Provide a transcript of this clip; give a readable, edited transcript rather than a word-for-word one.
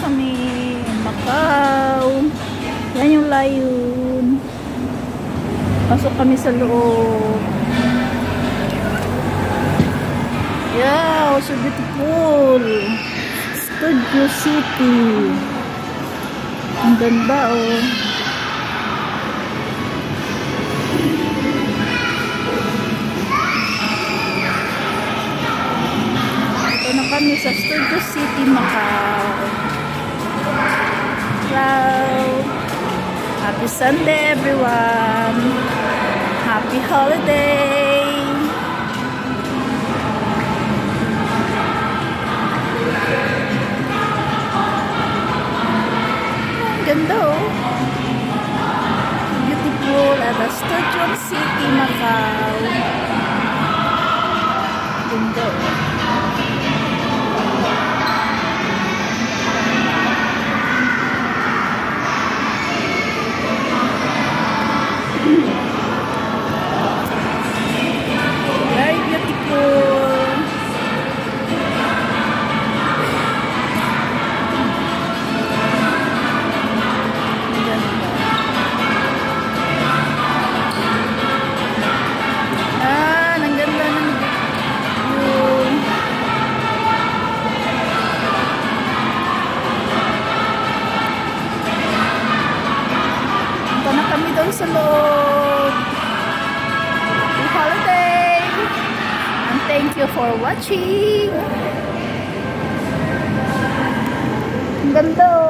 kami. Macau. Yan yung layon. Pasok kami sa loob. Yeah, so beautiful. Studio City. Ang ganda oh. Ito na kami sa Studio City, Macau. Hello. Happy Sunday, everyone. Happy holiday. Ganda oh. Beautiful at the Studio City, Macau. Ganda oh. Very beautiful. Sa loob. Happy holiday and thank you for watching. Ang ganda.